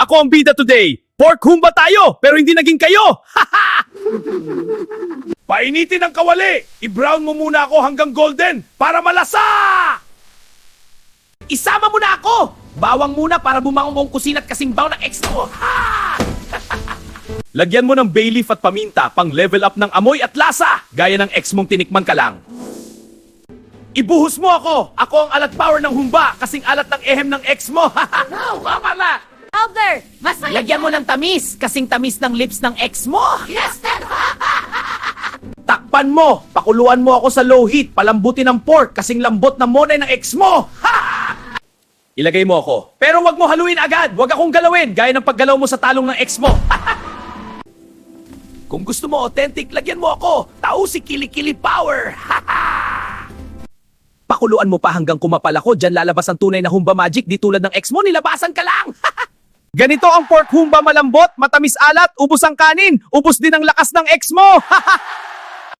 Ako ang bida today. Pork humba tayo, pero hindi naging kayo. Painitin ang kawali. I-brown mo muna ako hanggang golden para malasa! Isama mo na ako! Bawang muna para bumangong ang kusina at kasimbaw ng ex mo. Ha! Lagyan mo ng bay leaf at paminta pang level up ng amoy at lasa, gaya ng ex mong tinikman ka lang. Ibuhos mo ako! Ako ang alat power ng humba, kasing alat ng ehem ng ex mo. No, tama na! Elder, mas Lagyan mo ng tamis, kasing tamis ng lips ng ex mo. Yes, Dad! Takpan mo! Pakuluan mo ako sa low heat, palambutin ng pork, kasing lambot ng monay ng ex mo. Ha! Ilagay mo ako. Pero wag mo haluin agad, wag akong galawin, gaya ng paggalaw mo sa talong ng ex mo. Kung gusto mo authentic, lagyan mo ako. Tausi Kilikili Power. Pakuluan mo pa hanggang kumapal ako, dyan lalabas ang tunay na humba magic, di tulad ng ex mo, nilabasan ka lang. Ganito ang pork humba malambot, matamis alat, ubos ang kanin, ubos din ang lakas ng ex mo.